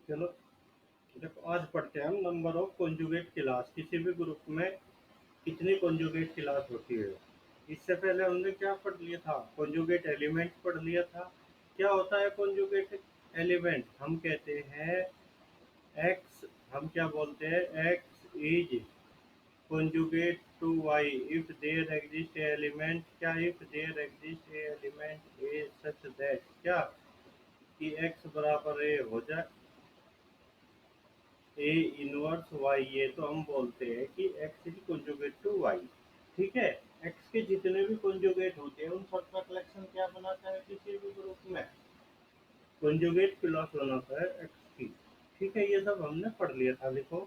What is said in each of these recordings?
चलो देखो, आज पढ़ते हैं हम नंबर ऑफ कॉन्जुगेट क्लास। किसी भी ग्रुप में कितनी कॉन्जुगेट क्लास होती है। इससे पहले हमने क्या पढ़ लिया था? कॉन्जुगेट एलिमेंट पढ़ लिया था। क्या होता है कॉन्जुगेट एलिमेंट? हम कहते हैं एक्स, हम क्या बोलते हैं, x is conjugate to y if there exists a element, क्या if there exists a element a such that, क्या कि x बराबर a हो जाए ए इनवर्स वाई, ये तो हम बोलते हैं कि X is conjugate to Y. ठीक है। एक्स के जितने भी कॉन्जुगेट होते हैं उन सबका कलेक्शन क्या बनाता है किसी भी ग्रुप में? कॉन्जुगेट क्लॉज बनाता है एक्स की। ठीक है, ये सब हमने पढ़ लिया था। लिखो,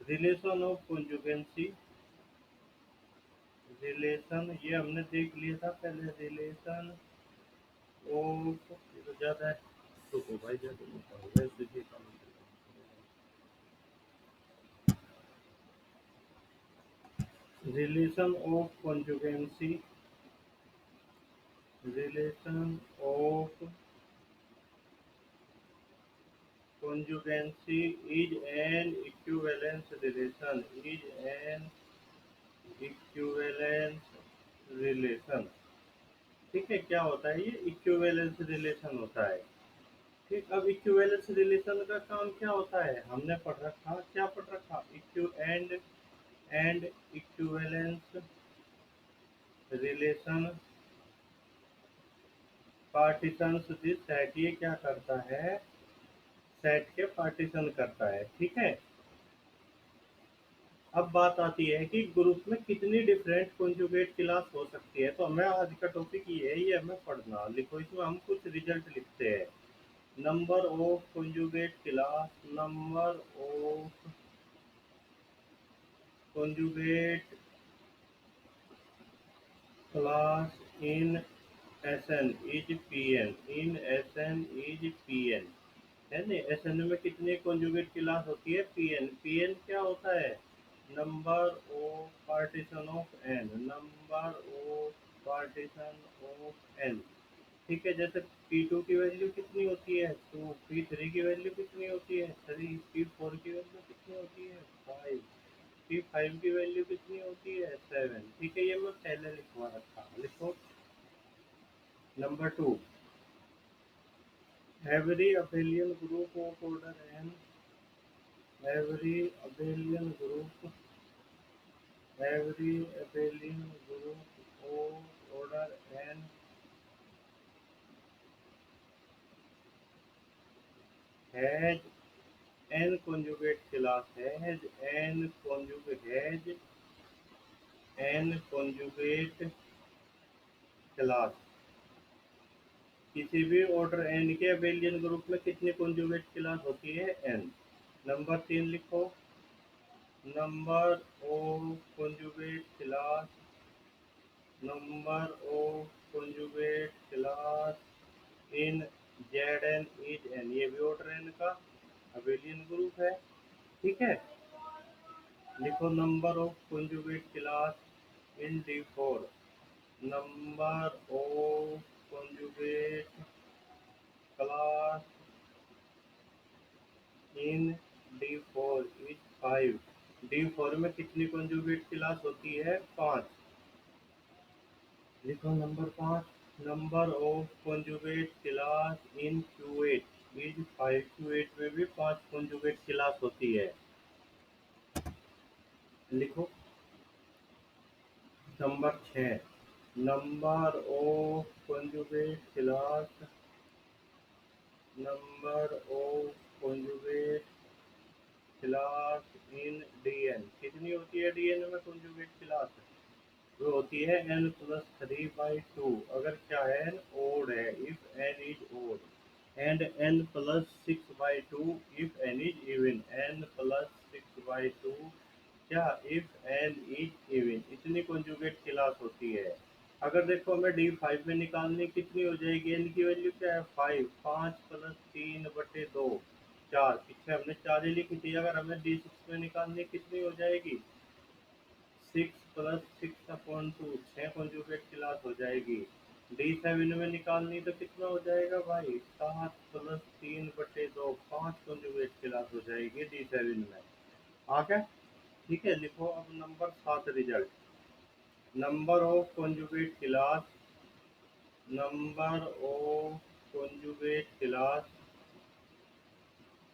रिलेशन ऑफ कॉन्जुगेंसी, रिलेशन ये हमने देख लिया था पहले। रिलेशन ऑफ, ये तो ज्यादा है, रुको भाई ज्यादा मोटा हो गया, इसी का relation of conjugacy, relation of conjugancy is an equivalence relation, is an equivalence relation। ठीक है, क्या होता है ये? इक्विवेलेंस रिलेशन होता है। ठीक, अब इक्विवेलेंस रिलेशन का काम क्या होता है हमने पढ़ रखा, क्या पढ़ रखा? EQ and equivalence relation partitions this set. ये क्या करता है? सेट के पार्टीशन करता है। ठीक है। अब बात आती है कि ग्रुप में कितनी डिफरेंट कॉन्जुगेट क्लास हो सकती है। तो हमें आज का टॉपिक ये है, ये हमें पढ़ना। लिखो, इसमें हम कुछ रिजल्ट लिखते हैं। Number of conjugate class, number of conjugate class in SN is PN, in SN is PN. है ना? एसएन में कितनी कॉन्जुगेट क्लास होती है? पीएन। पीएन क्या होता है? Number of partition of N, number of partition of N. ठीक है, जैसे P2 की वैल्यू कितनी होती है? 2। P3 की वैल्यू कितनी होती है? 3। P4 की वैल्यू कितनी होती है? 5। P5 की वैल्यू कितनी होती है? 7। ठीक है, ये मैं पहले लिखवा रखा। लिखो, number 2, every abelian group of order n, every abelian group, every abelian group of order n has n conjugate class, has n conjugate, has n conjugate class। किसी भी ऑर्डर n के abelian ग्रुप में कितनी conjugate class होती है? n। Number 3 लिखो, number of conjugate class, number of conjugate class in Zn is n। ये भी ऑर्डर n का abelian ग्रुप है। ठीक है। लिखो, number of conjugate class in D4, number of conjugate class in D4 is 5। D4 में कितनी conjugate क्लास होती है? 5। लिखो, number 5, number of conjugate class in Q8 is 5। Q8 में भी 5 conjugate क्लास होती है। लिखो, number 6, number of conjugate class, number of conjugate class in Dn। कितनी होती है Dn में conjugate क्लास? वो होती है n+3/2। अगर क्या है? n ओड है, if n is odd. And n+6/2 if n is even. n+6/2 क्या? If n is even. इतनी कॉन्जुगेट क्लास होती है। अगर देखो, हमें D5 में निकालनी, कितनी हो जाएगी? n की वैल्यू क्या है? 5। 5 + 3/2, 4। पीछे हमने 4 ही लिखी थी। अगर हमें D6 में निकालनी, कितनी हो जाएगी? 6 + 6/2, 6 कॉन्जुगेट क्लास हो जाएगी। D7 में निकालनी तो कितना हो जाएगा भाई, 7 + 3/2, 5 कॉन्जुगेट क्लास हो जाएगी D7 में। आ गया? ठीक है, लिखो अब number 7 result. Number of conjugate class, number of conjugate class,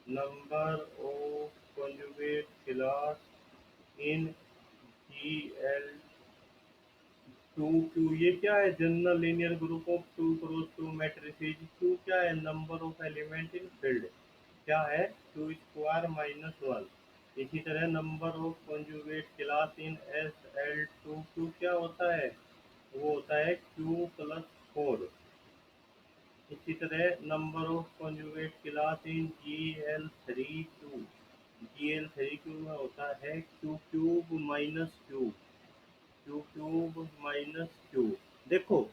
number of conjugate class in GL2Q। ये क्या है, general linear group of 2x2 matrices. Q क्या है, number of element in field, क्या है, Q² - 1। इसी तरह number of conjugate class in SL2Q क्या होता है, वो होता है Q+4। इसी तरह number of conjugate class in GL3Q, GL3Q में होता है Q³ - Q, Q³ - Q। देखो,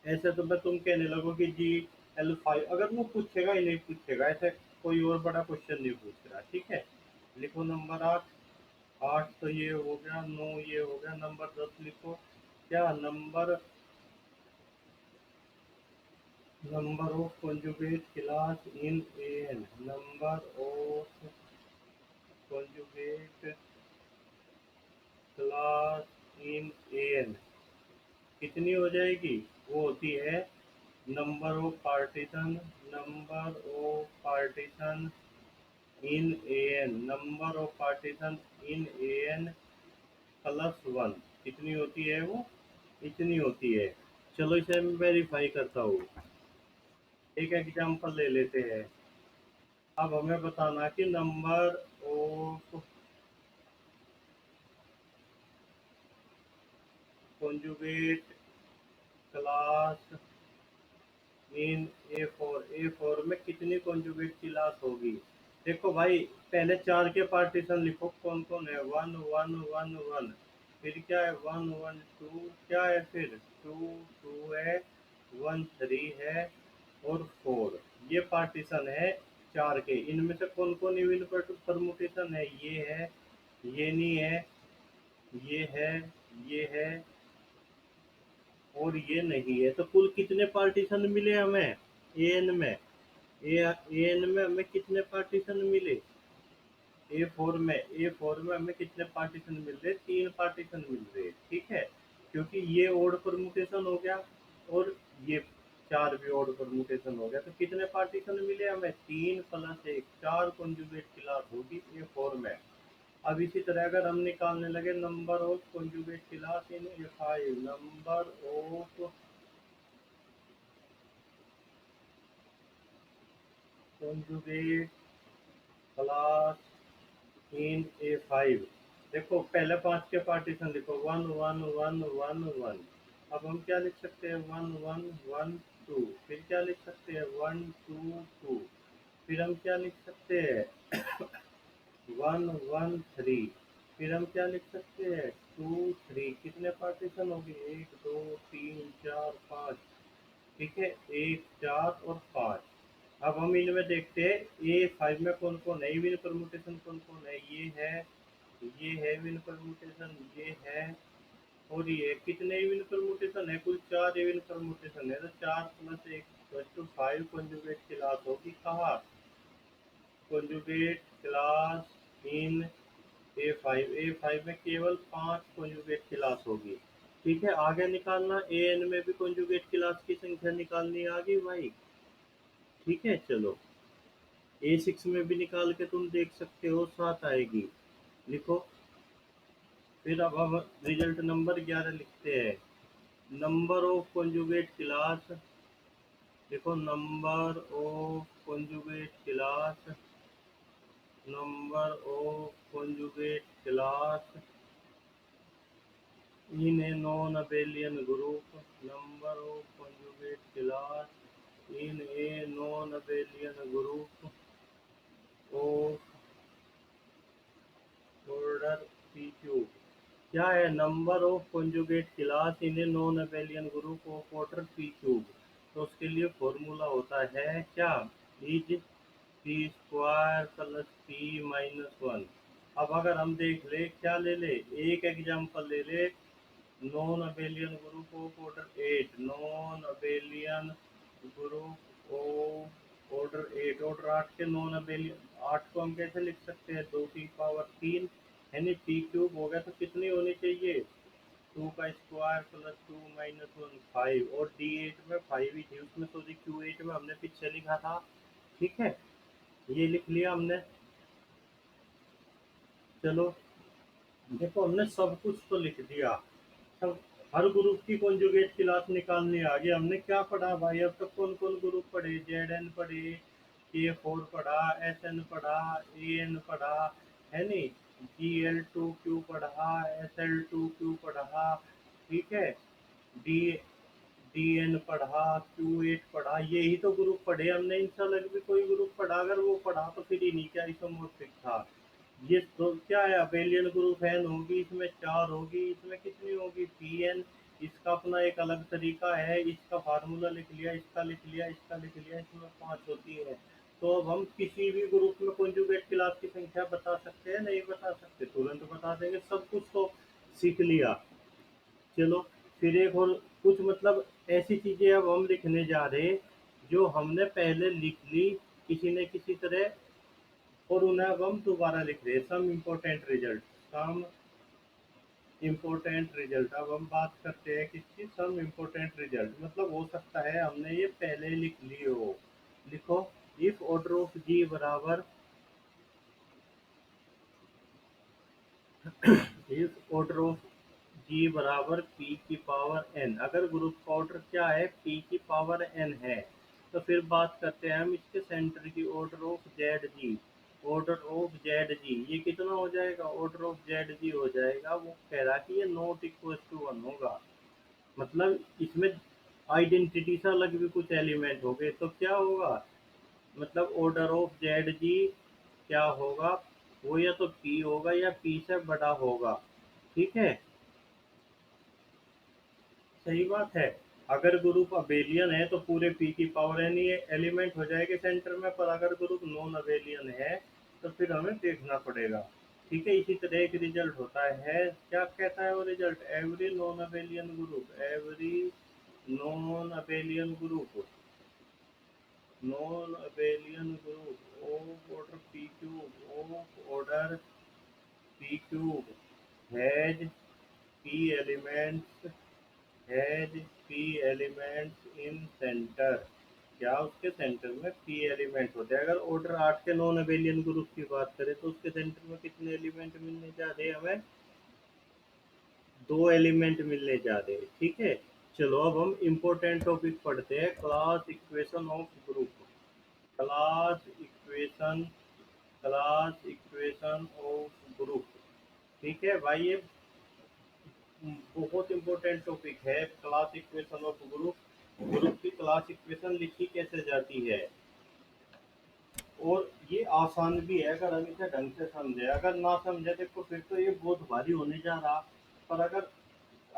ऐसे तो मैं तुम कहने लगो कि GL5, अगर वो पूछेगा ही नहीं पूछेगा, ऐसे कोई और बड़ा क्वेश्चन नहीं पूछ रहा। ठीक है, लिखो नंबर 8। 8 तो ये हो गया, 9 ये हो गया, नंबर 10 लिखो। क्या number, number of conjugate class in n, number of conjugate class in N कितनी हो जाएगी, वो होती है number of partition, number of partition in n, number of partition in an +1। कितनी होती है वो, इतनी होती है। चलो इसे मैं वेरीफाई करता हूँ। एक एग्जांपल ले लेते हैं। अब हमें बताना कि number of conjugate class in A4 में कितनी कॉन्जुगेट क्लास होगी। देखो भाई, पहले 4 के पार्टीशन लिखो, कौन कौन है, 1 1 1 1, फिर क्या है 1 1 2, क्या है फिर 2 2 है, 1 3 है, और 4। ये पार्टीशन है 4 के। इनमें से कौन कौन इवन परमुटेशन है, ये है, ये नहीं है, ये है, ये है, और ये नहीं है। तो कुल कितने पार्टीशन मिले हमें एन में, एन में हमें कितने पार्टीशन मिले, ए फोर में हमें कितने पार्टीशन मिल रहे, 3 पार्टीशन मिल रहे। ठीक है, क्योंकि ये ओड परमुटेशन हो गया और ये 4 भी ओड परमुटेशन हो गया। तो कितने पार्टीशन मिले हमें, 3 + 1, 4 कॉन्जुगेट क्लास होगी ए4 में। अब इसी तरह अगर हम निकालने लगे number of conjugate class in ए5, number of conjugate class in ए5। देखो, पहले 5 के पार्टीशन लिखो, 1 1 1 1 1। अब हम क्या लिख सकते हैं, 1 1 1 2, फिर क्या लिख सकते हैं, 1 2 2, फिर हम क्या लिख सकते हैं 1 1 3, फिर हम क्या लिख सकते हैं 2 3। कितने पार्टीशन हो गए, 1 2 3 4 5। ठीक है, 1 4 और 5। अब हम इनमें देखते हैं ए5 में कौन कौन है, इवन परमुटेशन कौन कौन है, ये है इवन परमुटेशन, ये है, और ये कितने इवन परमुटेशन है, कुल 4 इवन परमुटेशन है। तो 4 + 1 = 5 कॉन्जुगेट क्लास होगी कहाँ, कॉन्जुगेट क्लास इन ए5 में केवल 5 कॉन्जुगेट क्लास होगी। ठीक है, आगे निकालना, ए एन में भी कॉन्जुगेट क्लास की संख्या निकालनी आ गई भाई। ठीक है, चलो A6 में भी निकाल के तुम देख सकते हो, 7 आएगी। लिखो, फिर अब हम रिजल्ट नंबर 11 लिखते हैं। नंबर ऑफ कॉन्जुगेट क्लास, देखो number of conjugate class, number of conjugate class in a non abelian group, number of conjugate class in a non abelian group of order PQ। क्या है, number of conjugate class in a non abelian group of order P3। तो उसके लिए formula होता है क्या, is P² + P - 1। अब अगर हम देख ले, क्या ले ले, एक एग्जांपल ले ले, non abelian group of order 8, non abelian group of order 8, order 8 के नॉन अबेलियन 8 को हम कैसे लिख सकते हैं, 2 की पावर 3, यानी पी क्यूब हो गया, तो कितनी होनी चाहिए, 2 का स्क्वायर प्लस 2 - 1 5, और D8 में 5 ही थी उसमें, सॉरी Q8 में हमने पीछे लिखा था। ठीक है, ये लिख लिया हमने। चलो देखो हमने सब कुछ तो लिख दिया, सब हर ग्रुप की कॉन्जुगेट क्लास निकालनी आ गई। हमने क्या पढ़ा भाई, अब तक कौन कौन ग्रुप पढ़े, ZN पढ़े, K4 पढ़ा, SN पढ़ा, AN पढ़ा, है नी, GL2Q पढ़ा, SL2Q पढ़ा, ठीक है, डी DN पढ़ा, Q8 पढ़ा, यही तो ग्रुप पढ़े हमने। इनसे अलग भी कोई ग्रुप पढ़ा, अगर वो पढ़ा तो फिर इन्हीं का आइसोमोर्फिक था। ये तो क्या है, अबेलियन ग्रुप एन होगी, इसमें 4 होगी, इसमें कितनी होगी, Pn। इसका अपना एक अलग तरीका है, इसका फार्मूला लिख लिया, इसका लिख लिया, इसका लिख लिया, इसमें 5 होती है। तो अब हम किसी भी ग्रुप में कॉन्जुगेट क्लास की संख्या बता सकते हैं, नहीं बता सकते, तुरंत बता देंगे, सब कुछ तो सीख लिया। चलो फिर एक और कुछ मतलब ऐसी चीजें अब हम लिखने जा रहे हैं जो हमने पहले लिख ली किसी न किसी तरह, और उन्हें अब हम दोबारा लिख रहे हैं, some important result, some important result. अब हम बात करते हैं किसकी, सम इम्पोर्टेंट रिजल्ट, मतलब हो सकता है हमने ये पहले लिख ली हो। लिखो, इफ ऑर्डर ऑफ जी बराबर, इफ ऑर्डर ऑफ जी बराबर पी की पावर एन, अगर ग्रुप का ऑर्डर क्या है, पी की पावर एन है, तो फिर बात करते हैं हम इसके सेंटर की, order of Z G, order of Z G ये कितना हो जाएगा, ऑर्डर ऑफ जेड जी हो जाएगा, वो कह रहा है कि ये नॉट इक्वल टू 1 होगा, मतलब इसमें आइडेंटिटी से अलग भी कुछ एलिमेंट हो गए, तो क्या होगा, मतलब ऑर्डर ऑफ जेड जी क्या होगा, वो या तो पी होगा या पी से बड़ा होगा। ठीक है, सही बात है। अगर ग्रुप अबेलियन है तो पूरे पी की पावर एन ये एलिमेंट हो जाएंगे सेंटर में, पर अगर ग्रुप नॉन अबेलियन है तो फिर हमें देखना पड़ेगा। ठीक है, इसी तरह एक रिजल्ट होता है, क्या कहता है वो result, every non abelian group, every non abelian group, non abelian group of order P cube, of order P cube has P elements, has P elements in centre, क्या उसके सेंटर में पी एलिमेंट होते हैं। अगर order 8 के non abelian group की बात करें तो उसके सेंटर में कितने एलिमेंट मिलने जा रहे हैं हमें, 2 एलिमेंट मिलने जा रहे हैं। ठीक है, चलो अब हम इम्पोर्टेंट टॉपिक पढ़ते हैं, class equation of group, class equation, class equation of group. ठीक है भाई, ये बहुत इंपॉर्टेंट टॉपिक है, class equation of group, group की क्लास इक्वेशन लिखी कैसे जाती है, और ये आसान भी है अगर हम इसे ढंग से समझे, अगर ना समझे देखो फिर तो ये बहुत भारी होने जा रहा, पर अगर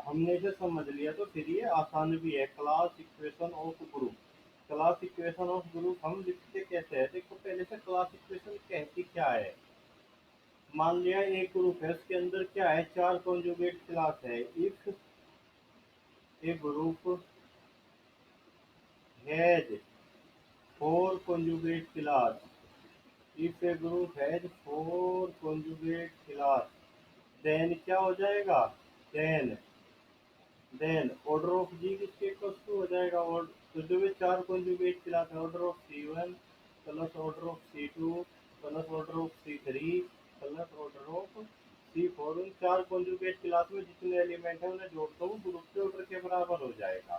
हमने इसे समझ लिया तो फिर ये आसान भी है। Class equation of group, class equation of group हम लिखते कैसे हैं, देखो पहले से क्लास इक्वेशन कहती क्या है, मान लिया एक ग्रुप है, उसके अंदर क्या है, 4 कॉन्जुगेट क्लास है, if A group has 4 conjugate class, if a group has 4 conjugate class, then क्या हो जाएगा, then ऑर्डर ऑफ जी किसके इक्वल टू हो जाएगा, और तो जो भी 4 conjugate class है, order of C1 plus order of C2 plus order of C3 plus order of C4, उन 4 conjugate क्लास में जितने एलिमेंट है उन्हें जोड़ दो, ग्रुप के ऑर्डर के बराबर हो जाएगा।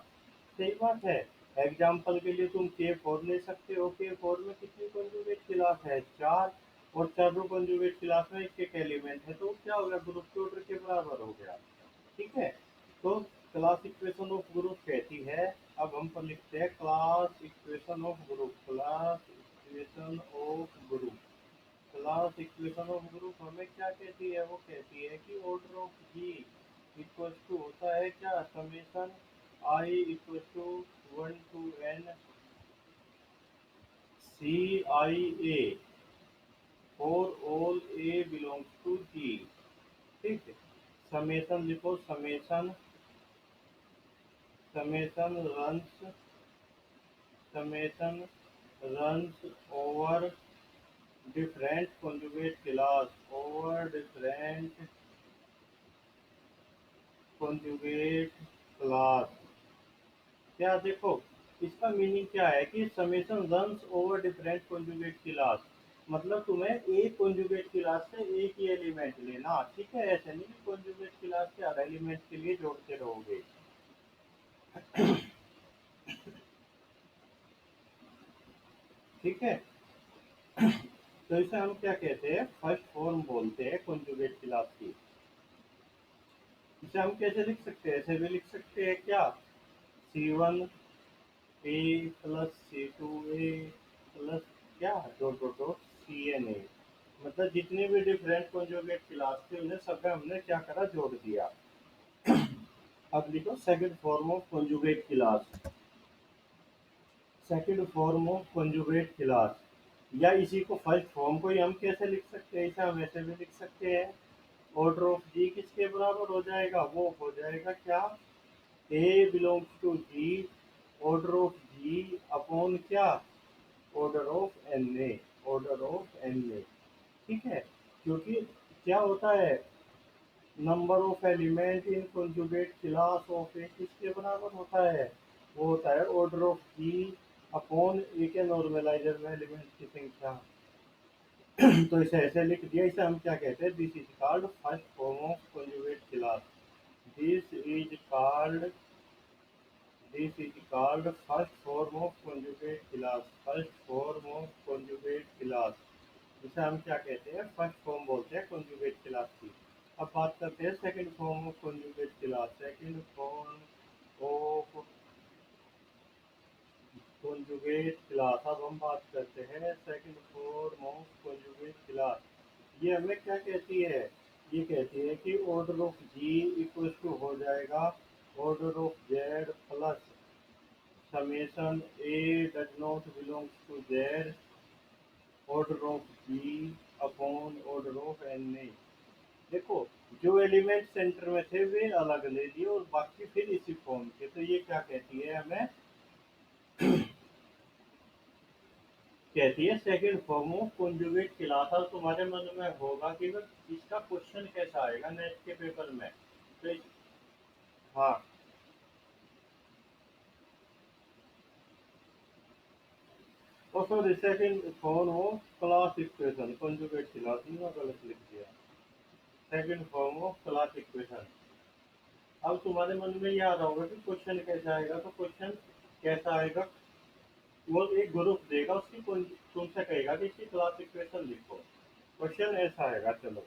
सही बात है। एग्जाम्पल के लिए तुम K4 ले सकते हो, K4 में कितनी कॉन्जुगेट क्लास है, 4, और चारों कॉन्जुगेट क्लास में एक एक एलिमेंट है, तो क्या हो गया, ग्रुप के ऑर्डर के बराबर हो गया। ठीक है, तो क्लास इक्वेशन ऑफ ग्रुप कहती है, अब हम पर लिखते हैं class equation of group, class equation of group, class equation of group हमें क्या कहती है, वो कहती है कि order of G equal to होता है क्या, summation I equal to 1 to n C I A for all A belongs to G. ठीक है, समेशन लिखो, summation summation runs over different conjugate class. क्या देखो, इसका मीनिंग क्या है कि summation runs over different conjugate class, मतलब तुम्हें एक कॉन्जुगेट क्लास से एक ही एलिमेंट लेना, ठीक है। ऐसे नहीं कि कॉन्जुगेट क्लास के हर एलिमेंट के लिए जोड़ते रहोगे। ठीक है, तो इसे हम क्या कहते हैं, फर्स्ट फॉर्म बोलते हैं कॉन्जुगेट क्लास की। इसे हम कैसे लिख सकते हैं, ऐसे भी लिख सकते हैं क्या, C1 ए प्लस C2 ए प्लस क्या डॉट डॉट डॉट CN ए, मतलब जितने भी डिफरेंट कॉन्जुगेट क्लास थे उन्हें सब में हमने क्या करा, जोड़ दिया। अब लिखो second form of conjugate class. Second form of conjugate class, या इसी को फर्स्ट फॉर्म को ही हम कैसे लिख सकते हैं, इसे हम ऐसे भी लिख सकते हैं। ऑर्डर ऑफ जी किसके बराबर हो जाएगा, वो हो जाएगा क्या, A belongs to G, order of G upon क्या, order of N A, order of N A. ठीक है, क्योंकि क्या होता है, number of element in conjugate class of A किसके बराबर होता है, वो होता है order of G upon A के नॉर्मलाइजर में एलिमेंट की संख्या। तो इसे ऐसे लिख दिया, इसे हम क्या कहते हैं, this is called first form of conjugate class. This is called this is called first form of conjugate class, first form of conjugate class. इसे हम क्या कहते हैं, फर्स्ट फॉर्म बोलते हैं कॉन्जुगेट क्लास की। अब बात करते हैं second form of conjugate class. Second form of conjugate class, अब हम बात करते हैं second form of conjugate class. ये हमें क्या कहती है, ये कहती है कि order of G equal to हो जाएगा order of Z plus summation A does not belongs to Z order of G upon order of N A. देखो, जो एलिमेंट सेंटर में थे वे अलग ले लिए और बाकी फिर इसी फॉर्म के, तो ये क्या कहती है हमें, कहती है second form of conjugate class. अब तुम्हारे मन में होगा कि वह इसका क्वेश्चन कैसा आएगा नेक्स्ट के पेपर में, तो हाँ, और sorry second form of class equation, conjugate class नहीं, मैं गलत लिख दिया, second form of class equation. अब तुम्हारे मन में ये आ रहा होगा कि क्वेश्चन कैसा आएगा, तो क्वेश्चन कैसा आएगा, वो एक ग्रुप देगा, उसकी तुमसे कहेगा कि इसकी क्लास इक्वेशन लिखो। क्वेश्चन ऐसा आएगा, चलो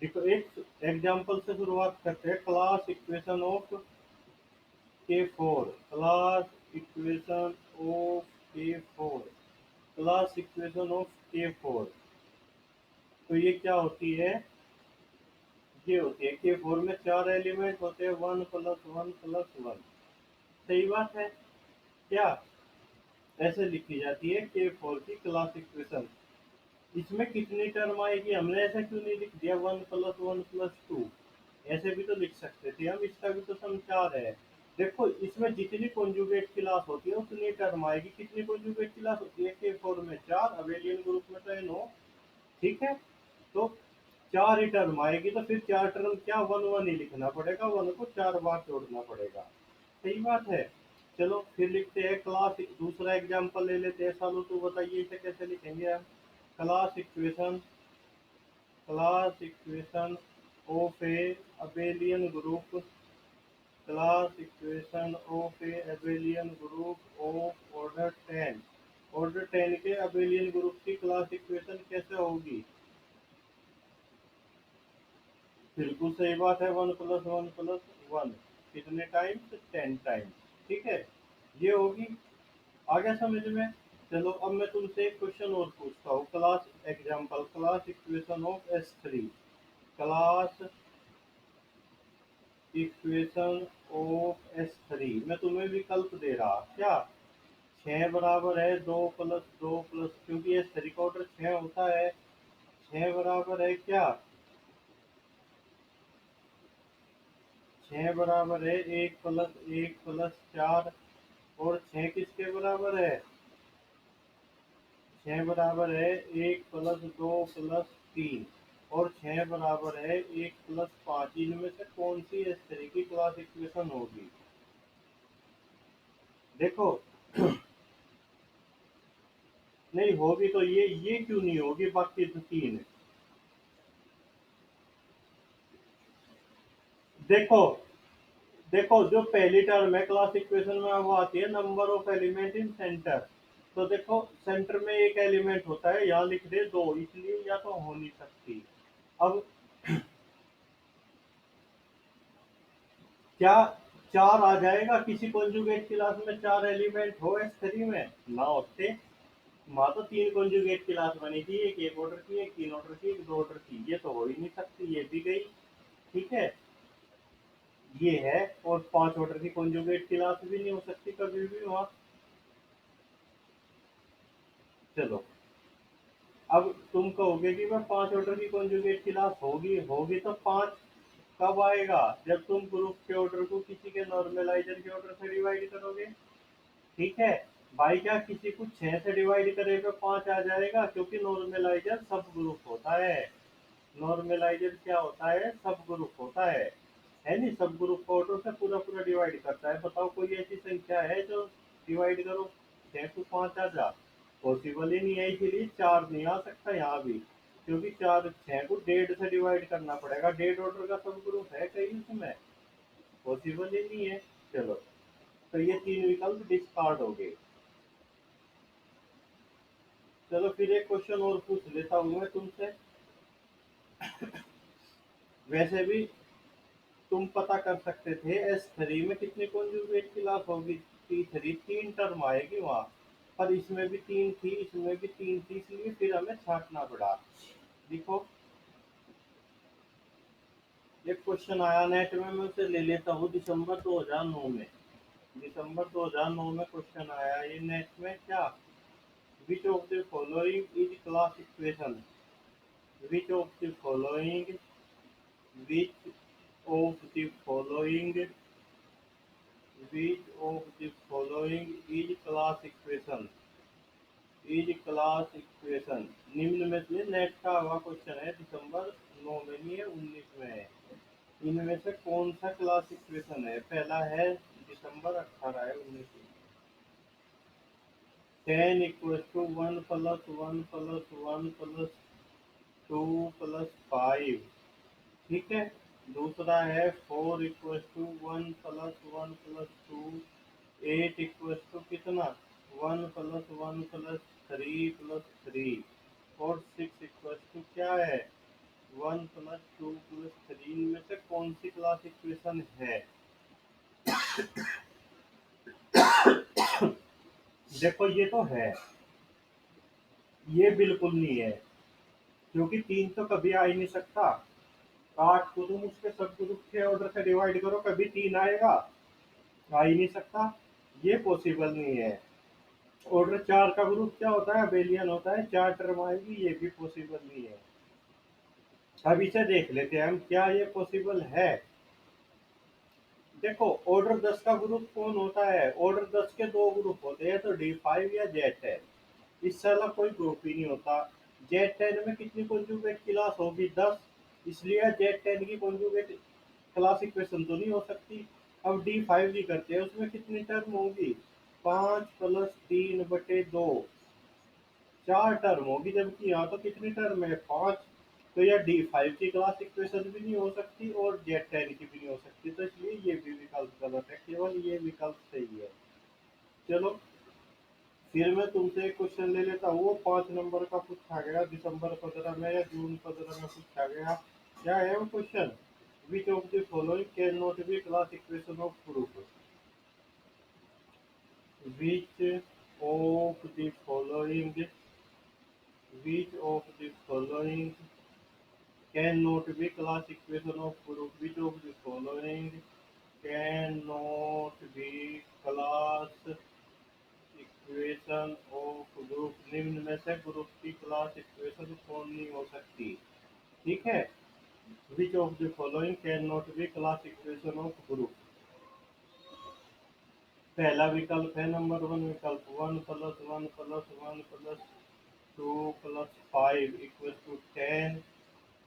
देखो, एक एग्जांपल से शुरुआत करते हैं। Class equation of K4, class equation of K4, class equation of K4। तो ये क्या होती है, ये होती है K4 में चार एलिमेंट होते हैं, 1 + 1 + 1। सही बात है क्या, ऐसे लिखी जाती है K4 की क्लास इक्वेशन। इसमें कितनी टर्म आएगी, हमने ऐसा क्यों नहीं लिख दिया 1 + 1 + 2, ऐसे भी तो लिख सकते थे हम, इसका भी तो सम 4 है। देखो, इसमें जितनी कॉन्जुगेट क्लास होती है उतनी टर्म आएगी। कितनी कॉन्जुगेट क्लास होती है K4 में, 4, अबेलियन ग्रुप में तो है 9। ठीक है, तो 4 ही टर्म आएगी, तो फिर 4 टर्म क्या, 1 1 ही लिखना पड़ेगा, 1 को 4 बार जोड़ना पड़ेगा। सही बात है। चलो फिर लिखते हैं क्लास, दूसरा एग्जांपल ले लेते हैं। सालों तो बताइए इसे कैसे लिखेंगे हम, class equation, class equation of A abelian group, class equation of A abelian group of order 10। Order 10 के अबेलियन ग्रुप की क्लास इक्वेशन कैसे होगी, बिल्कुल सही बात है, 1 + 1 + 1, कितने टाइम्स, 10 टाइम्स। ठीक है, ये होगी। आ गया समझ में। चलो अब मैं तुमसे एक क्वेश्चन और पूछता हूँ। Class example, class equation of S3, class equation of S3। मैं तुम्हें विकल्प दे रहा क्या, 6 बराबर है 2 + 2 +, क्योंकि S3 का ऑर्डर 6 होता है, 6 बराबर है क्या, 6 बराबर है 1 + 1 + 4, और 6 किसके बराबर है? 6 बराबर है 1 + 2 + 3, और 6 बराबर है 1 + 5। इनमें से कौन सी इस तरह की क्लास इक्वेशन होगी? देखो, नहीं होगी तो ये क्यों नहीं होगी, बाकी तो तीन। देखो देखो, जो पहली टर्म है क्लास इक्वेशन में वो आती है number of element in centre. तो देखो, सेंटर में एक एलिमेंट होता है, यहाँ लिख दे दो, इसलिए या तो हो नहीं सकती। अब क्या 4 आ जाएगा किसी कॉन्जुगेट क्लास में? 4 एलिमेंट हो S3 में ना होते। वहां तो 3 कॉन्जुगेट क्लास बनी थी, एक एक ऑर्डर की, एक 3 ऑर्डर की, एक 2 ऑर्डर की। ये तो हो ही नहीं सकती, ये भी गई। ठीक है, ये है। और 5 ऑर्डर की कॉन्जुगेट क्लास भी नहीं हो सकती कभी भी वहां। चलो, अब तुम कहोगे कि मैं 5 ऑर्डर की कॉन्जुगेट क्लास होगी होगी तो 5 कब आएगा? जब तुम ग्रुप के ऑर्डर को किसी के नॉर्मलाइजर के ऑर्डर से डिवाइड करोगे। ठीक है भाई, क्या किसी को 6 से डिवाइड करे तो 5 आ जाएगा? क्योंकि नॉर्मलाइजर सब ग्रुप होता है। नॉर्मलाइजर क्या होता है? सब ग्रुप होता है नहीं? सब ग्रुप को ऑर्डर से पूरा पूरा डिवाइड करता है। बताओ कोई ऐसी संख्या है जो डिवाइड करो 6 को 5 आ जा? पॉसिबल ही नहीं है, इसीलिए 4 नहीं आ सकता यहाँ भी। क्योंकि 4 6 को 1.5 से डिवाइड करना पड़ेगा, 1.5 ऑर्डर का सब ग्रुप है कहीं उसमें? पॉसिबल ही नहीं है। चलो, तो ये तीन विकल्प डिस्कार्ड हो गए। चलो फिर एक क्वेश्चन और पूछ लेता हूँ मैं तुमसे। वैसे भी तुम पता कर सकते थे S3 में कितनी कॉन्जुगेट क्लास होगी। T3 तीन टर्म आएगी वहां, पर इसमें भी तीन थी, इसमें भी तीन थी, इसलिए फिर हमें छांटना पड़ा। देखो, एक क्वेश्चन आया नेट में, मैं उसे ले लेता हूँ। दिसंबर 2009 में, दिसंबर 2009 में क्वेश्चन आया ये नेट में। क्या? विच of the following is class equation? Which of the following, which of the following, which of the following is class equation? Is class equation. निम्न में से नेट का हुआ क्वेश्चन है, दिसंबर 9 में नहीं है, 19 में है। इनमें से कौन सा क्लास इक्वेशन है? पहला है दिसंबर 18 है, 19 में। 10 = 1 + 1 + 1 + 2 + 5। ठीक है। दूसरा है 4 = 1 + 1 + 2, 8 = कितना? 1 + 1 + 3 + 3। और 6 क्या है? 1 + 2 + 3। इनमें से कौन सी क्लास इक्वेशन है? देखो, ये तो है, ये बिल्कुल नहीं है। क्योंकि तीन तो कभी आ ही नहीं सकता। 8 को तुम उसके सब ग्रुप के ऑर्डर से डिवाइड करो, कभी 3 आएगा? आ ही नहीं सकता, ये पॉसिबल नहीं है। ऑर्डर 4 का ग्रुप क्या होता है? अबेलियन होता है, 4 टर्म आएगी, ये भी पॉसिबल नहीं है। अब इसे देख लेते हैं हम, क्या ये पॉसिबल है? देखो, ऑर्डर 10 का ग्रुप कौन होता है? ऑर्डर 10 के दो ग्रुप होते हैं, तो D5 या Z10। इससे अलग कोई ग्रुप ही नहीं होता। Z10 में कितनी कॉन्जुगेट क्लास होगी? 10। इसलिए Z10 की कॉन्जुगेट क्लास इक्वेशन तो नहीं हो सकती। अब D5 की करते हैं, उसमें कितनी टर्म होगी? 5 + 3/2, 4 टर्म होगी। जबकि यहाँ तो कितनी टर्म है? 5। तो यह D5 की क्लास इक्वेशन भी नहीं हो सकती और Z10 की भी नहीं हो सकती, तो इसलिए ये भी विकल्प गलत है, केवल ये विकल्प सही है। चलो, फिर मैं तुमसे एक क्वेश्चन ले लेता हूँ। वो 5 नंबर का पूछा गया, दिसंबर 15 में या जून 15 में पूछा गया। क्या है वो question? Which of the following can not B class equation of group? Which of the following, which of the following can not B class equation of group? Which of the following can not B class equation of group. निम्न में से group की class equation कौन नहीं हो सकती? ठीक है, विच of the following can not B class equation of group. पहला विकल्प है नंबर वन विकल्प 1 + 1 + 1 + 2 + 5 = 10।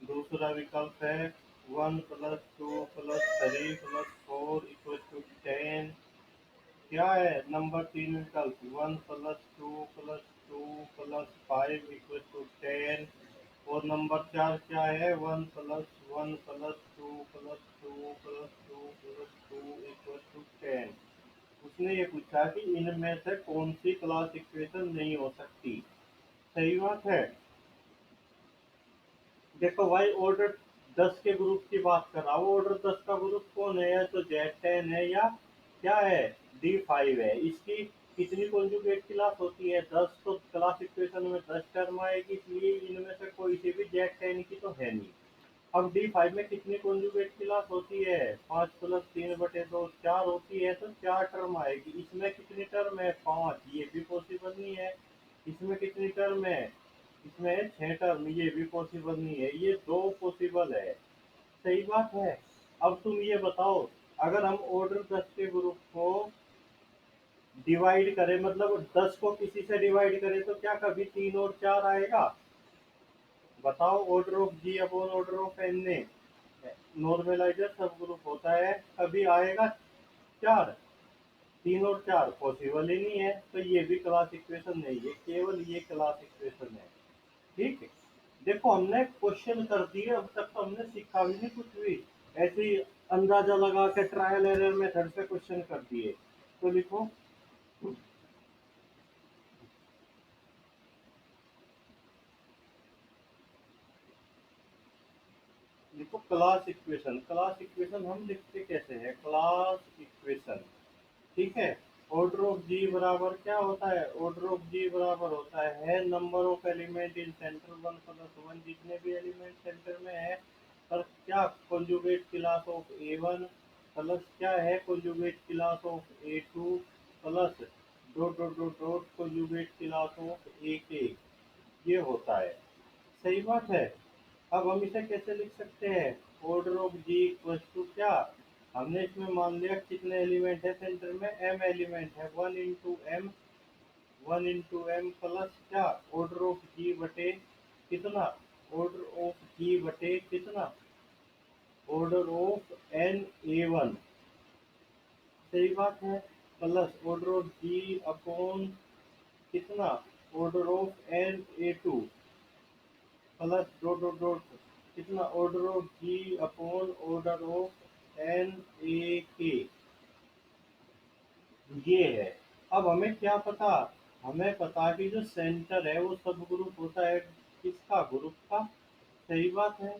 दूसरा विकल्प है 1 + 2 + 3 + 4 = 10। क्या है नंबर तीन विकल्प 1 + 2 + 2 + 5 = 10। और नंबर चार क्या है 1 + 1 + 2 + 2 + 2 = 10। उसने ये पूछा कि इनमें से कौन सी क्लास इक्वेशन नहीं हो सकती। सही बात है। देखो भाई ऑर्डर 10 के ग्रुप की बात कर रहा हूँ। ऑर्डर 10 का ग्रुप कौन है, या तो Z10 है या क्या है D5 है। इसकी कितनी कॉन्जुगेट क्लास होती है 10। तो क्लास इक्वेशन में 10 टर्म आएगी, इसलिए इनमें से कोई सी भी Z10 की तो है नहीं। अब D5 में कितनी कॉन्जुगेट क्लास होती है 5 + 3/2 4 होती है, तो 4 टर्म आएगी। इसमें कितनी टर्म है 5, ये भी पॉसिबल नहीं है। इसमें कितनी टर्म है, इसमें 6 टर्म, ये भी पॉसिबल नहीं है। ये दो पॉसिबल है। सही बात है। अब तुम ये बताओ, अगर हम ऑर्डर 10 के ग्रुप को डिवाइड करें, मतलब 10 को किसी से डिवाइड करें, तो क्या कभी 3 और 4 आएगा। बताओ order of G upon order of N ने नॉर्मलाइजर सब ग्रुप होता है, कभी आएगा 4। 3 और 4 पॉसिबल ही नहीं है, तो ये भी क्लास इक्वेशन नहीं है, केवल ये क्लास इक्वेशन है। ठीक है। देखो हमने क्वेश्चन कर दिए, अब तक तो हमने सीखा भी नहीं कुछ भी। ऐसे ही अंदाजा लगा के ट्रायल एरर मेथड से क्वेश्चन कर दिए। तो लिखो, लिखो क्लास इक्वेशन। क्लास इक्वेशन हम लिखते कैसे हैं, क्लास इक्वेशन। ठीक है। ऑर्डर ऑफ जी बराबर क्या होता है, ऑर्डर ऑफ जी बराबर होता है number of element in centre 1 + 1, जितने भी एलिमेंट सेंटर में है, पर क्या conjugate class of A1 plus क्या है conjugate class of A2 plus dot dot dot dot conjugate class of AK, ये होता है। सही बात है। अब हम इसे कैसे लिख सकते हैं, order of G equals to क्या, हमने इसमें मान लिया कितने एलिमेंट है सेंटर में, m एलिमेंट है, 1 × m, 1 × m प्लस क्या ऑर्डर ऑफ जी बटे कितना, ऑर्डर ऑफ जी बटे कितना, ऑर्डर ऑफ n A1। सही बात है। Plus order of G upon कितना, order of n A2 plus dot dot dot कितना, order of G upon order of n A K, ये है। अब हमें क्या पता, हमें पता कि जो सेंटर है वो सब ग्रुप होता है किसका, ग्रुप का। सही बात है।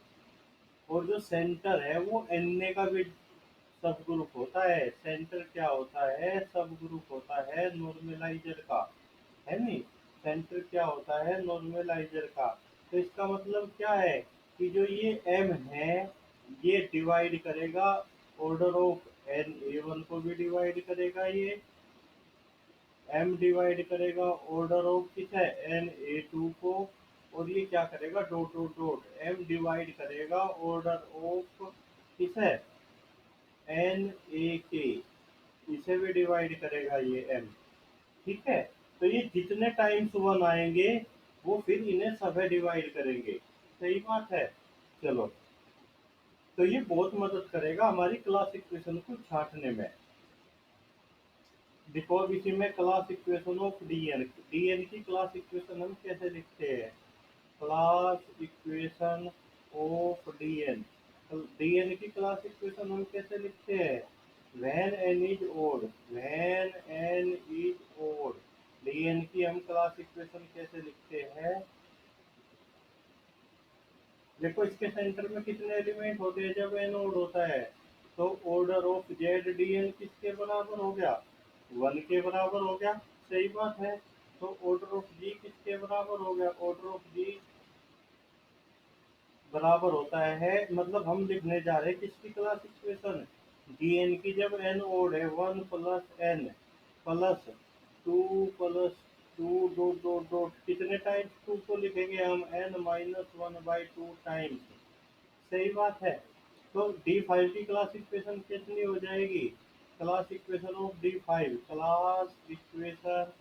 और जो सेंटर है वो एन का भी सब ग्रुप होता है। सेंटर क्या होता है, सब ग्रुप होता है नॉर्मलाइजर का, है नहीं। सेंटर क्या होता है नॉर्मलाइजर का। तो इसका मतलब क्या है कि जो ये m है ये डिवाइड करेगा ऑर्डर ऑफ n A1 को भी डिवाइड करेगा, ये m डिवाइड करेगा ऑर्डर ऑफ किस है n A2 को, और ये क्या करेगा dot dot dot m divide करेगा ऑर्डर ऑफ किस है n A K, इसे भी डिवाइड करेगा ये m। ठीक है। तो ये जितने टाइम्स 1 आएंगे वो फिर इन्हें सब डिवाइड करेंगे। सही बात है। चलो, तो ये बहुत मदद करेगा हमारी क्लास इक्वेशन को छांटने में। बिकॉज इसी में क्लास इक्वेशन ऑफ डीएन की क्लास इक्वेशन हम कैसे लिखते हैं, class equation of DN. DN की क्लास इक्वेशन हम कैसे लिखते हैं, when N is odd, when N is odd. DN की हम क्लास इक्वेशन कैसे लिखते हैं, देखो इसके सेंटर में कितने एलिमेंट होते हैं जब एन ओड होता है, तो ऑर्डर ऑफ जेड डीएन किसके बराबर हो गया, 1 के बराबर हो गया। सही बात है। तो ऑर्डर ऑफ जी किसके बराबर हो गया, ऑर्डर ऑफ जी बराबर होता है, मतलब हम लिखने जा रहे हैं किसकी क्लास इक्वेशन, डीएन की। जब एन ओड है 1 + n plus 2 + 2 dot dot dot कितने टाइम्स 2 को लिखेंगे हम n - 1/2 टाइम्स। सही बात है। तो D5 की क्लास इक्वेशन कितनी हो जाएगी? Class equation of D5, class equation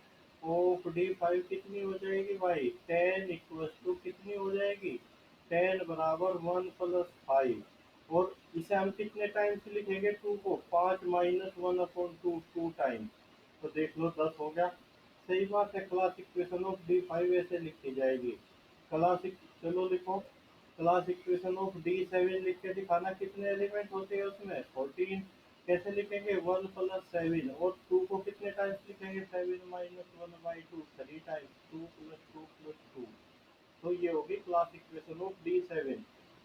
of D5 कितनी हो जाएगी भाई? 10 इक्वल टू कितनी हो जाएगी? 10 बराबर 1 + 5। और इसे हम कितने टाइम्स लिखेंगे? 2 को 5 - 1/2 2 टाइम्स। तो देख लो 10 हो गया। सही बात है। क्लास इक्वेशन ऑफ D5 ऐसे लिखी जाएगी। चलो लिखो। क्लास इक्वेशन ऑफ D7 लिख के दिखाना। कितने एलिमेंट होते हैं उसमें? 14। कैसे लिखेंगे? 1 + 7। और 2 को कितने टाइम्स लिखेंगे? 7 - 1/2 3 टाइम्स। 2 + 2 + 2। तो ये होगी क्लास इक्वेशन ऑफ D7।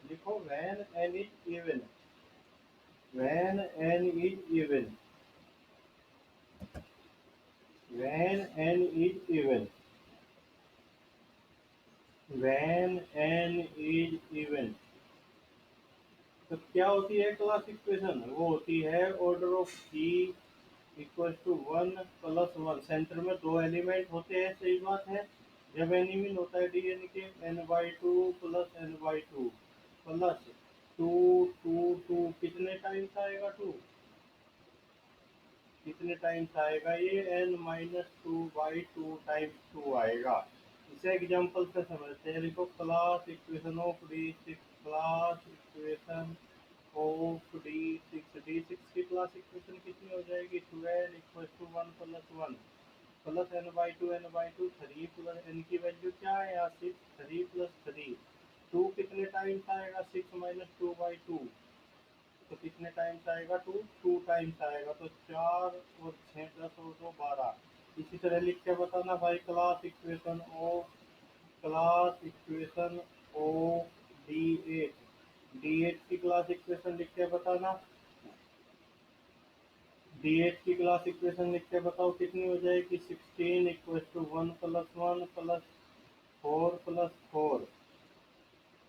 लिखो when n is even। when n is even। when n is even। when n is even। तो क्या होती है क्लास इक्वेशन? वो होती है order of G equal to 1 + 1। Centre में दो एलिमेंट होते हैं। सही बात है। जब एन इवन होता है डीएन के n/2 + n/2 प्लस 2 2 2 कितने टाइम्स आएगा? 2 कितने टाइम्स आएगा? ये n-2/2 टाइम्स 2 आएगा। इसे एग्जांपल से समझते हैं। देखो class equation of D6, class equation of D6 की क्लास इक्वेशन कितनी हो जाएगी? 12 = 1 + 1 प्लस n/2 3 प्लस n की वैल्यू क्या है यहाँ? 6। 3 + 3 2 कितने टाइम्स आएगा? 6 - 2/2। तो कितने टाइम्स आएगा? 2 2 टाइम्स आएगा। तो 4 और 6 10 और 2 12। इसी तरह लिख के बताना भाई। क्लास इक्वेशन ऑफ D8 की क्लास इक्वेशन लिख के बताना। D8 की क्लास इक्वेशन लिख के बताओ कितनी हो जाएगी? 16 = 1 + 1 प्लस 4 + 4।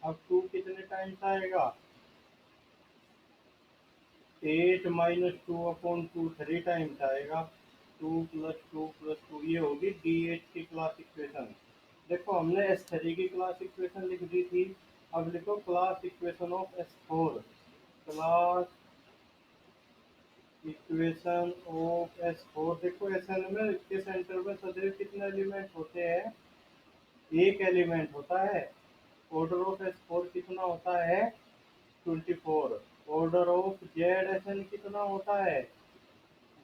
अब 2 कितने टाइम्स आएगा? 8 - 2/2 3 टाइम्स आएगा। 2 + 2 + 2 ये होगी D8 की क्लास इक्वेशन। देखो हमने S3 की क्लास इक्वेशन लिख दी थी। अब लिखो class equation of S4। Class equation of S4। देखो SN में के सेंटर में सदैव कितने एलिमेंट होते हैं? एक एलिमेंट होता है। ऑर्डर ऑफ S4 कितना होता है? 24। ऑर्डर ऑफ ZSN कितना होता है?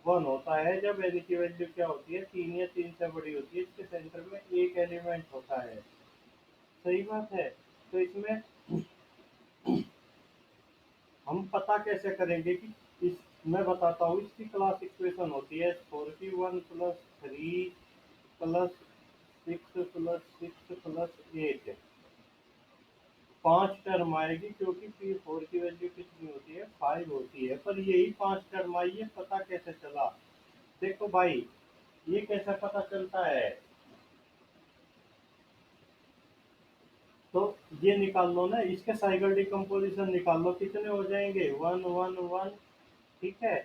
1 होता है। जब n की वैल्यू क्या होती है? 3 या 3 से बड़ी होती है। इसके सेंटर में एक एलिमेंट होता है। सही बात है। तो इसमें हम पता कैसे करेंगे कि इस मैं बताता हूँ। इसकी क्लास इक्वेशन होती है 4 की 1 + 3 + 6 + 6 + 8। 5 टर्म आएगी क्योंकि P4 की वैल्यू कितनी होती है? 5 होती है। पर यही 5 टर्म आई है। पता कैसे चला? देखो भाई ये कैसे पता चलता है? तो ये निकाल लो ना। इसके साइकिल डिकम्पोजिशन निकाल लो। कितने हो जाएंगे? 1 1 1। ठीक है।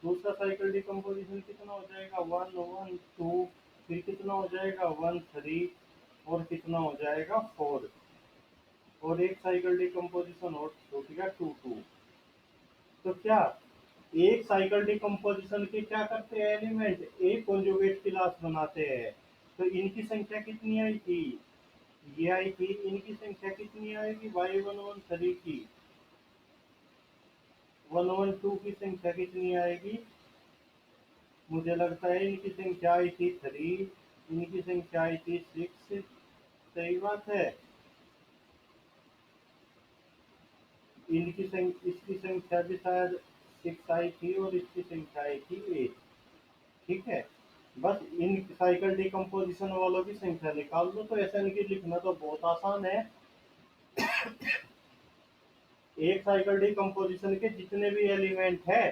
दूसरा साइकिल डिकम्पोजिशन कितना हो जाएगा? 1 1 2। फिर कितना हो जाएगा? 1 3। और कितना हो जाएगा? 4। और एक साइकिल डिकम्पोजिशन और छूट गया 2 2। तो क्या एक साइकिल डिकम्पोजिशन के क्या करते हैं एलिमेंट? एक कॉन्जुगेट क्लास बनाते हैं। तो इनकी संख्या कितनी आई थी? ये आई थी। इनकी संख्या कितनी आएगी भाई? 113 की। 112 की संख्या कितनी आएगी? मुझे लगता है इनकी संख्या आई थी 3। इनकी संख्या आई थी 6। सही बात है। इसकी संख्या भी शायद 6 आई थी और इसकी संख्या आई थी 8। ठीक है। बस इन साइकिल डिकम्पोजिशन वालों की संख्या निकाल दो। तो ऐसा इनकी लिखना तो बहुत आसान है। एक साइकिल डिकम्पोजिशन के जितने भी एलिमेंट है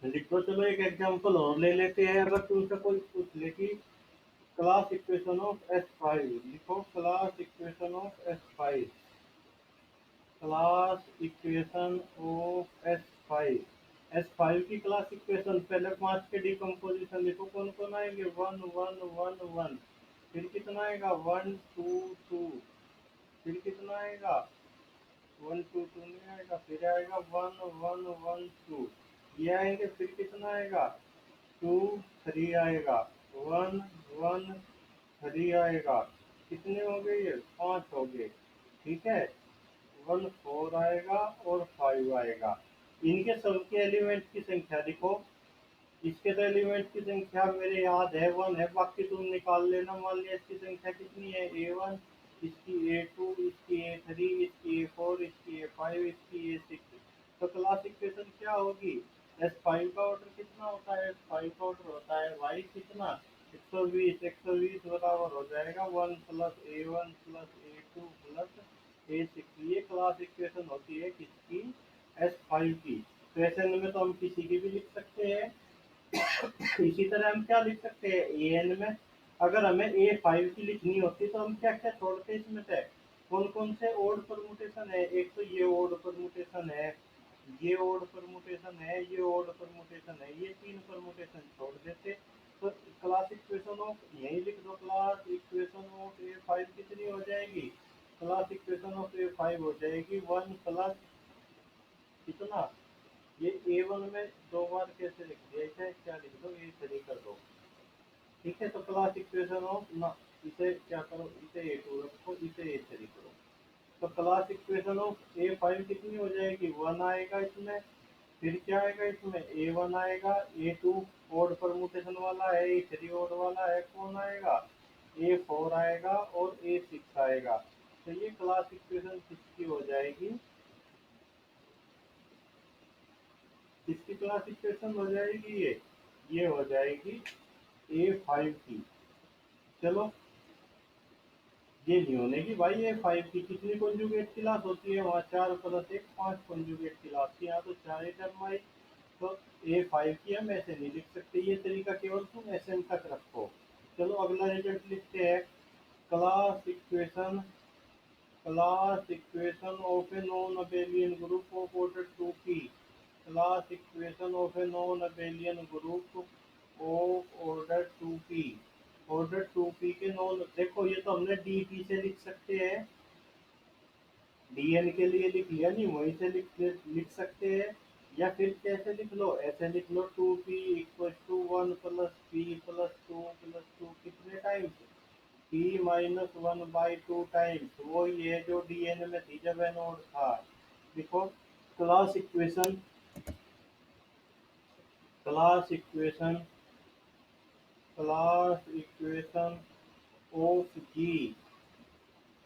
लिखो। चलो एक एग्जांपल और ले लेते हैं। अगर तुमसे कोई पूछ ले कि क्लास इक्वेशन ऑफ S5 लिखो। Class equation of S5। Class equation of S5 की क्लास इक्वेशन पहले 5 के डिकम्पोजिशन लिखो। कौन कौन आएंगे? 1 1 1 1। फिर कितना आएगा? 1 2 2। फिर कितना आएगा? 1 2 2 नहीं आएगा, फिर आएगा 1 1 1 2, ये आएंगे, फिर कितना आएगा 2 3 आएगा, 1 1 3 आएगा, कितने हो गए ये 5 हो गए। ठीक है, 1 4 आएगा और 5 आएगा। इनके सबके एलिमेंट की संख्या लिखो। इसके तो एलिमेंट की संख्या मेरे याद है 1 है, बाकी तुम निकाल लेना। मान लिया इसकी संख्या कितनी है A1, इसकी A2, इसकी A3, इसकी A4, इसकी A5, इसकी A6। तो क्लास इक्वेशन क्या होगी? S5 का ऑर्डर कितना होता है? S5 का ऑर्डर होता है y कितना 120। 120 बराबर हो जाएगा 1 plus A1 plus A2 plus A6। ये क्लास इक्वेशन होती है किसकी? S5 की। तो ऐसे में तो हम किसी की भी लिख सकते हैं। इसी तरह हम क्या लिख सकते हैं ए एन में? अगर हमें A5 की लिखनी होती तो हम क्या क्या छोड़ते इसमें से? कौन कौन से ओड परमुटेशन है? एक तो ये ओड परमुटेशन है, ये ओड परमुटेशन है, ये ओड परमुटेशन है, ये 3 परमुटेशन छोड़ देते। तो क्लास इक्वेशन ऑफ यही लिख दो, क्लास इक्वेशन ऑफ A5 कितनी हो जाएगी? क्लास इक्वेशन ऑफ A5 हो जाएगी 1 प्लस कितना, ये A1 में 2 बार कैसे लिख दिया है, क्या लिख दो A3 कर दो। ठीक है, तो क्लास इक्वेशन ऑफ ना, इसे क्या करो, इसे A2 रखो, इसे A3 करो। तो क्लास इक्वेशन ऑफ A5 कितनी हो जाएगी? 1 आएगा इसमें, फिर क्या आएगा इसमें? A1 आएगा, A2 ओड परमुटेशन वाला है, A3 ओड वाला है, कौन आएगा? A4 आएगा और A6 आएगा। तो ये क्लास इक्वेशन किसकी हो जाएगी? किसकी क्लास इक्वेशन हो जाएगी? ये हो जाएगी A5 की। चलो, ये नहीं होने की भाई। A5 की कितनी कॉन्जुगेट क्लास होती है? वहाँ 4 प्लस 1 5 कॉन्जुगेट क्लास थी, यहाँ तो 4 ही टर्म आई। तो A5 की हम ऐसे नहीं लिख सकते, ये तरीका केवल तुम SN तक रखो। चलो अगला रिजल्ट लिखते हैं। Class equation class equation of a non abelian group of order 2p। Class equation of a non abelian group of order 2p। Order 2p के नॉन, देखो ये तो हमने dp से लिख सकते हैं, dn के लिए लिख लिया, नहीं वहीं से लिख सकते हैं। या फिर कैसे लिख लो, ऐसे लिख लो 2p equal to 1 plus p plus 2 plus 2 कितने टाइम्स? p माइनस 1/2 टाइम्स, वो ये जो dn में थी जब एनोड था। देखो class equation class equation class equation of G,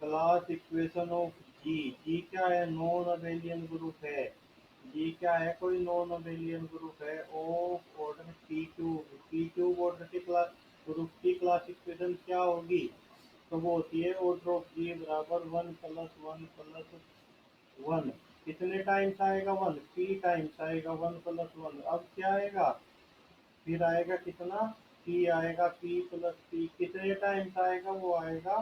class equation of G. G क्या है? नॉन अबेलियन ग्रुप है। जी क्या है? कोई नॉन अबेलियन ग्रुप है of order P cube. P cube order की क्लास ग्रुप की क्लास इक्वेशन क्या होगी? तो वो होती है ऑर्डर ऑफ जी बराबर 1 प्लस 1 प्लस 1। कितने टाइम्स आएगा? 1 पी टाइम्स आएगा 1 प्लस 1। अब क्या आएगा? फिर आएगा कितना? पी आएगा, पी प्लस पी कितने टाइम्स आएगा? वो आएगा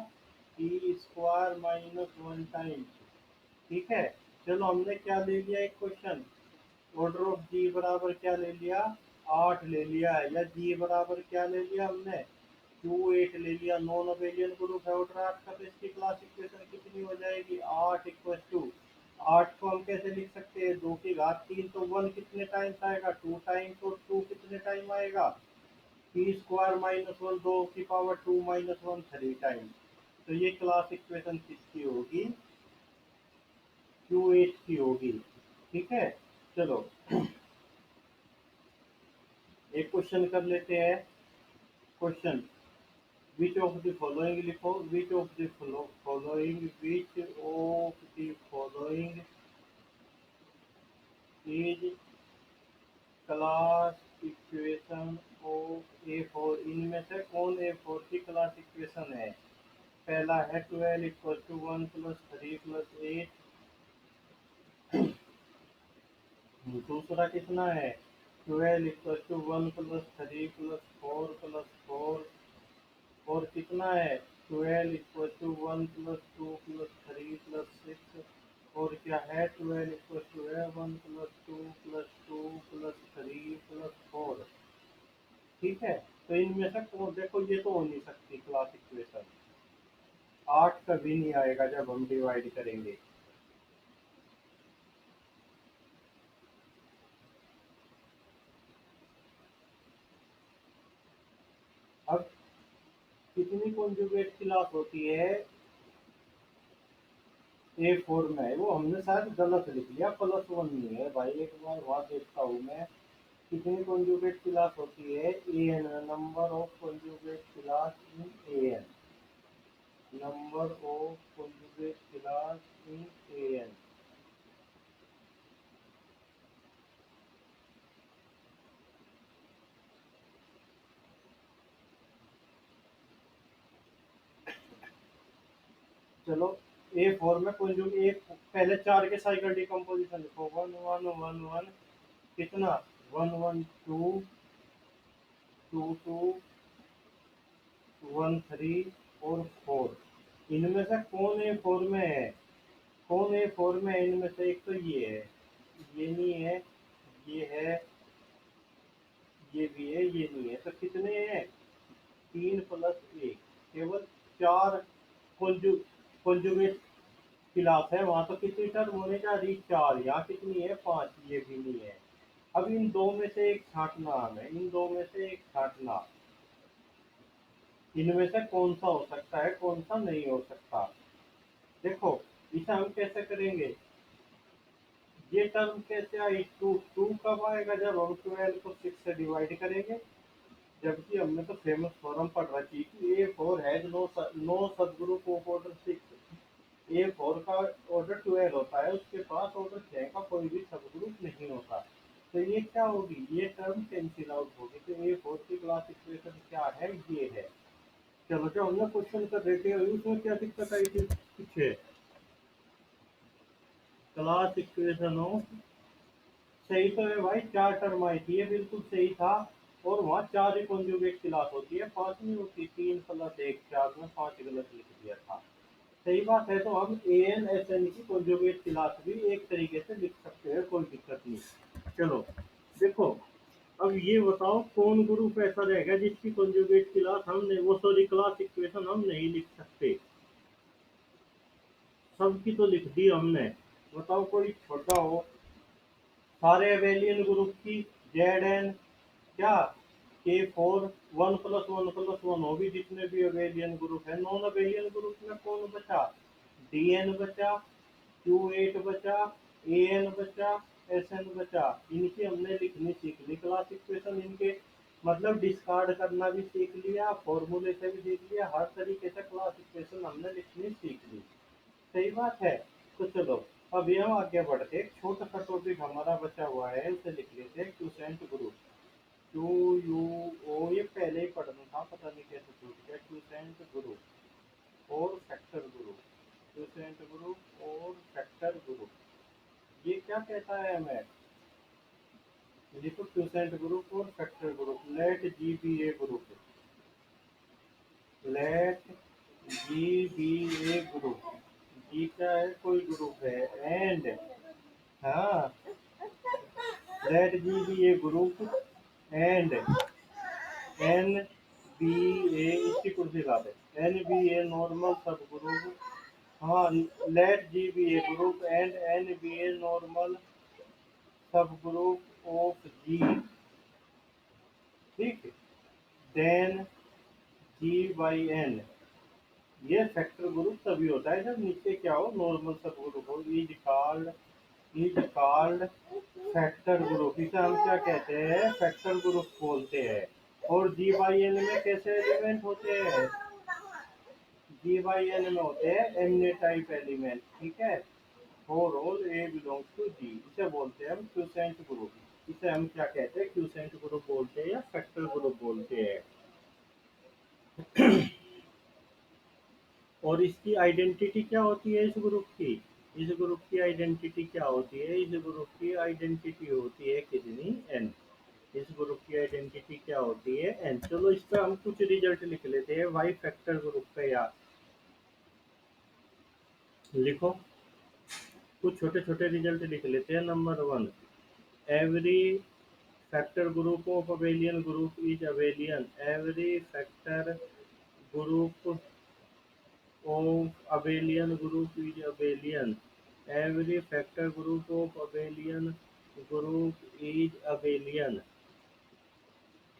पी स्क्वायर माइनस 1 टाइम्स। ठीक है, चलो हमने क्या ले लिया एक क्वेश्चन, ऑर्डर ऑफ जी बराबर क्या ले लिया? 8 ले लिया है। या जी बराबर क्या ले लिया हमने? 2 8 ले लिया। नॉन अबेलियन ग्रुप है ऑर्डर 8 का, तो इसकी क्लास इक्वेशन कितनी हो जाएगी? 8 इक्वल टू 8 को हम कैसे लिख सकते हैं? 2 की घात 3। तो 1 कितने टाइम्स आएगा? 2 टाइम्स। और 2 कितने टाइम आएगा? पी स्क्वायर माइनस 1, 2 की पावर 2 माइनस 1 3 टाइम्स। तो ये क्लास इक्वेशन किसकी होगी? QH की होगी। ठीक है, चलो एक क्वेश्चन कर लेते हैं। Question, which of the following लिखो, which of the following, which of the following is class equation of A4। इनमें से कौन A4 की क्लास इक्वेशन है? पहला है 12 इक्वल टू 1 प्लस 3 प्लस 8। दूसरा कितना है? 12 equal to 1 plus 3 plus 4 plus 4। और कितना है? 12 equal to 1 plus 2 plus 3 plus 6। और क्या है? 12 इक्वल टू है 1 प्लस 2 प्लस 2 प्लस 3 प्लस 4। ठीक है, तो इनमें से कौन, देखो ये तो हो नहीं सकती क्लास इक्वेशन। 8 कभी नहीं आएगा जब हम डिवाइड करेंगे। कितनी कॉन्जुगेट क्लास होती है A4 में? वो हमने शायद गलत लिख लिया, +1 नहीं है भाई, एक बार वहां देखता हूँ मैं। कितनी कॉन्जुगेट क्लास होती है n? Number of conjugate class in n. Number of conjugate class in n. चलो A4 में कॉन्जुगेट, पहले चार के साइकिल डिकम्पोजिशन लिखो। 1 1 1 1, कितना? 1 1 2, 2 2, 1 3 और 4। इनमें से कौन A4 में है? कौन A4 में है इनमें से? एक तो ये है, ये नहीं है, ये है, ये भी है, ये नहीं है। तो कितने हैं? 3 + 1, केवल 4 कॉन्जु कॉन्जुगेट क्लास है वहां। तो कितनी टर्म होने जा रही? 4। यहाँ कितनी है? 5। ये भी नहीं है। अब इन दो में से एक छांटना हमें, इन दो में से एक छांटना। इनमें से कौन सा हो सकता है, कौन सा नहीं हो सकता? देखो, इसे हम कैसे करेंगे? ये टर्म कैसे आई? टू टू कब आएगा? जब हम 12 को 6 से डिवाइड करेंगे। जबकि हमने तो फेमस फॉर्म पढ़ रखी कि A4 हैज नो सब ग्रुप ऑफ ऑर्डर 6। A4 का ऑर्डर 12 होता है, उसके पास ऑर्डर 6 का कोई भी सब ग्रुप नहीं होता। तो ये क्या होगी? ये टर्म कैंसिल आउट होगी। तो A4 की क्लास इक्वेशन क्या है? ये है। चलो, जो हमने क्वेश्चन कर रहे थे उसमें क्या दिक्कत आई थी पीछे? क्लास इक्वेशन ऑफ, सही तो है भाई, 4 टर्म आई थी, ये बिल्कुल सही था। और वहाँ 4 ही कॉन्जुगेट क्लास होती है, 5 नहीं होती। 3 + 1 4 में 5 गलत लिख दिया था। सही बात है। तो हम AN SN की कॉन्जुगेट क्लास भी एक तरीके से लिख सकते हैं, कोई दिक्कत नहीं। चलो देखो, अब ये बताओ कौन ग्रुप ऐसा रहेगा जिसकी कॉन्जुगेट क्लास हम नहीं, वो सॉरी, क्लास इक्वेशन हम नहीं लिख सकते? सबकी तो लिख दी हमने। बताओ कोई छोटा हो। सारे अबेलियन ग्रुप की Zn, क्या K4, 1 + 1 + 1 होगी जितने भी अबेलियन ग्रुप है। नॉन अबेलियन ग्रुप में कौन बचा? Dn बचा, Q8 बचा, An बचा, Sn बचा। इनकी हमने लिखनी सीख ली क्लास इक्वेशन। इनके मतलब डिस्कार्ड करना भी सीख लिया, फॉर्मूले से भी सीख लिया, हर तरीके से क्लास इक्वेशन हमने लिखनी सीख ली। सही बात है। तो चलो, अब हम आगे बढ़ते, एक छोटा सा टॉपिक हमारा बचा हुआ है, उसे लिख लेते हैं क्यूसेंट ग्रुप। QUO, ये पहले ही पढ़ना था, पता नहीं कैसे छूट गया। क्यूसेंट ग्रुप और फैक्टर ग्रुप, क्यूसेंट ग्रुप और फैक्टर ग्रुप। ये क्या कहता है हमें? लिखो, क्यूसेंट ग्रुप और factor group. Let G be a group, let G be a group. G क्या है? कोई ग्रुप है। एंड, हाँ, let G be a group and N be a, इसकी कुर्सी ला दे। N be a normal subgroup, हाँ, let G be a group and N be a normal सब ग्रुप ऑफ जी। ठीक, देन G/N। ये फैक्टर ग्रुप तभी होता है जब नीचे क्या हो? नॉर्मल सब ग्रुप हो। Is called factor group. इसे हम क्या कहते हैं? फैक्टर ग्रुप बोलते हैं। और G/N में कैसे एलिमेंट होते हैं? G/N में होते हैं एमने टाइप एलिमेंट। ठीक है, for all A belongs to G, इसे बोलते हैं हम क्यूसेंट ग्रुप। इसे हम क्या कहते हैं? क्यूसेंट ग्रुप बोलते हैं या फैक्टर ग्रुप बोलते हैं। और इसकी आइडेंटिटी क्या होती है इस ग्रुप की? इस ग्रुप की आइडेंटिटी क्या होती है? इस ग्रुप की आइडेंटिटी होती है कितनी? एन। इस ग्रुप की आइडेंटिटी क्या होती है? एन। चलो, इस पर हम कुछ रिजल्ट लिख लेते हैं वाई फैक्टर ग्रुप पे यार। लिखो, कुछ छोटे छोटे रिजल्ट लिख लेते हैं। Number 1, every factor group of abelian group is abelian. Every factor group of abelian group is abelian. Every factor group of abelian group is abelian.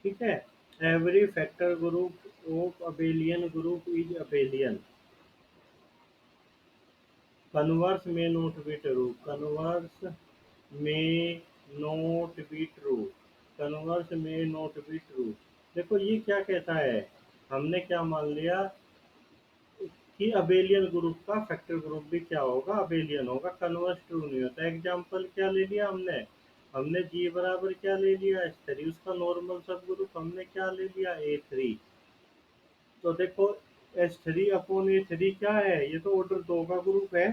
ठीक है, every factor group of abelian group is abelian. Converse में note be true, converse में note be true, converse में note be true. देखो ये क्या कहता है, हमने क्या मान लिया कि अबेलियन ग्रुप का फैक्टर ग्रुप भी क्या होगा, अबेलियन होगा। कन्वर्स ट्रू नहीं होता। एग्जांपल क्या ले लिया हमने, हमने जी बराबर क्या ले लिया, S3, उसका नॉर्मल सब ग्रुप हमने क्या ले लिया, A3। तो देखो S3/A3 क्या है, ये तो ऑर्डर 2 का ग्रुप है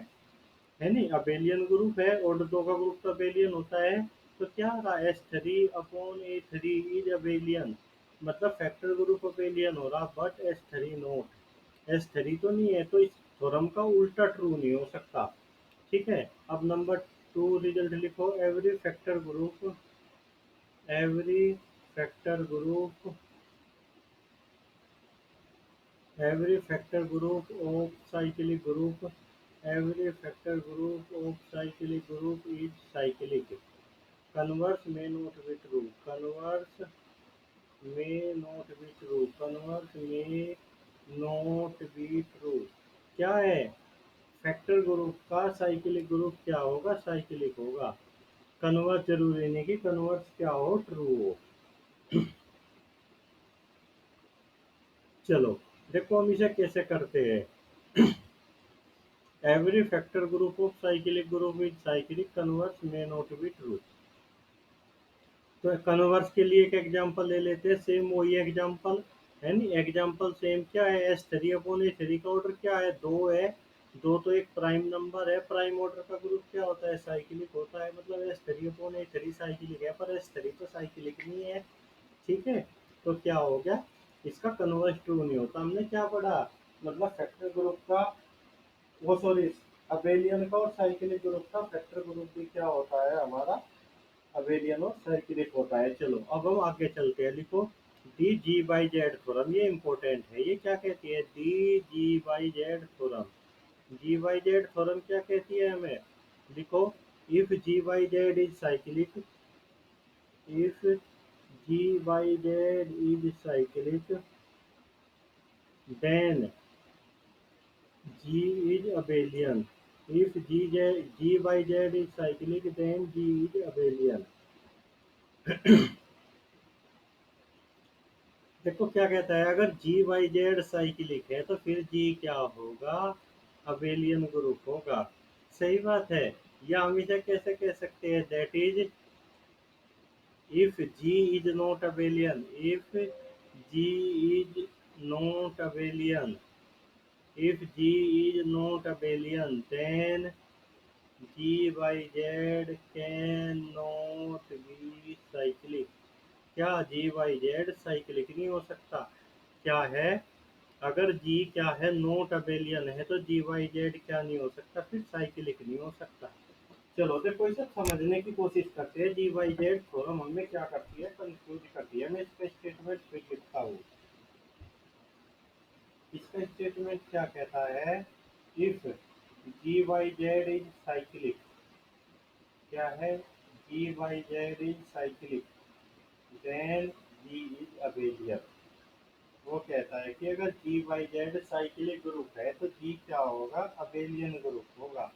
नहीं, अबेलियन ग्रुप है, ऑर्डर 2 का ग्रुप तो अबेलियन होता है। तो क्या रहा, S3/A3 इज अबेलियन, मतलब फैक्टर ग्रुप अबेलियन हो रहा, बट S3 नोट। S3 तो नहीं है, तो इस थ्योरम का उल्टा ट्रू नहीं हो सकता। ठीक है, अब नंबर 2 रिजल्ट लिखो। Every factor group every factor group of cyclic group every factor group of cyclic group is cyclic। converse may not be true, converse may not be true, converse may not be true। क्या है, factor group का cyclic group क्या होगा, cyclic होगा। Converse जरूरी नहीं कि converse क्या हो, ट्रू हो। चलो देखो हम इसे कैसे करते हैं। Every factor group of cyclic group is cyclic, converse may not be true। तो कन्वर्स के लिए एक एग्जांपल ले लेते हैं, सेम वही एग्जांपल है नहीं, एग्जांपल सेम क्या है, S3/A3 का ऑर्डर क्या है, 2 है। 2 तो एक प्राइम नंबर है, प्राइम ऑर्डर का ग्रुप क्या होता है, साइक्लिक होता है, मतलब S3/A3 साइक्लिक है, पर S3 तो साइक्लिक नहीं है। ठीक है, तो क्या हो गया, इसका कन्वर्स ट्रू नहीं होता। हमने क्या पढ़ा, मतलब फैक्टर ग्रुप का, वो सॉरी, अबेलियन का और साइक्लिक ग्रुप का फैक्टर ग्रुप भी क्या होता है हमारा, अबेलियन और साइक्लिक होता है। चलो अब हम आगे चलते हैं, लिखो the G by Z theorem, ये इंपॉर्टेंट है। ये क्या कहती है, the G by Z theorem. G by Z theorem क्या कहती है हमें, लिखो if G by Z is cyclic, if G by Z is cyclic, then G is abelian। If G by Z is cyclic, then G is abelian। देखो क्या कहता है, अगर G by Z साइक्लिक है तो फिर G क्या होगा, अबेलियन ग्रुप होगा। सही बात है। या हम इसे कैसे कह सकते हैं, that is if G is not abelian, if G is not abelian, if G is not abelian, then G by Z cannot be cyclic। क्या G by Z साइक्लिक नहीं हो सकता, क्या है, अगर G क्या है, नोट अबेलियन है, तो G by Z क्या नहीं हो सकता, फिर साइक्लिक नहीं हो सकता। चलो देखो इसे समझने की कोशिश करते हैं। G by Z थ्योरम हमें क्या करती है, कंफ्यूज करती है। मैं इसका स्टेटमेंट फिर लिखता हूँ। इसका स्टेटमेंट क्या कहता है, if G by Z is cyclic, क्या है, G by Z is cyclic, then G is abelian। वो कहता है कि अगर G by Z cyclic group है तो G क्या होगा, अबेलियन ग्रुप होगा।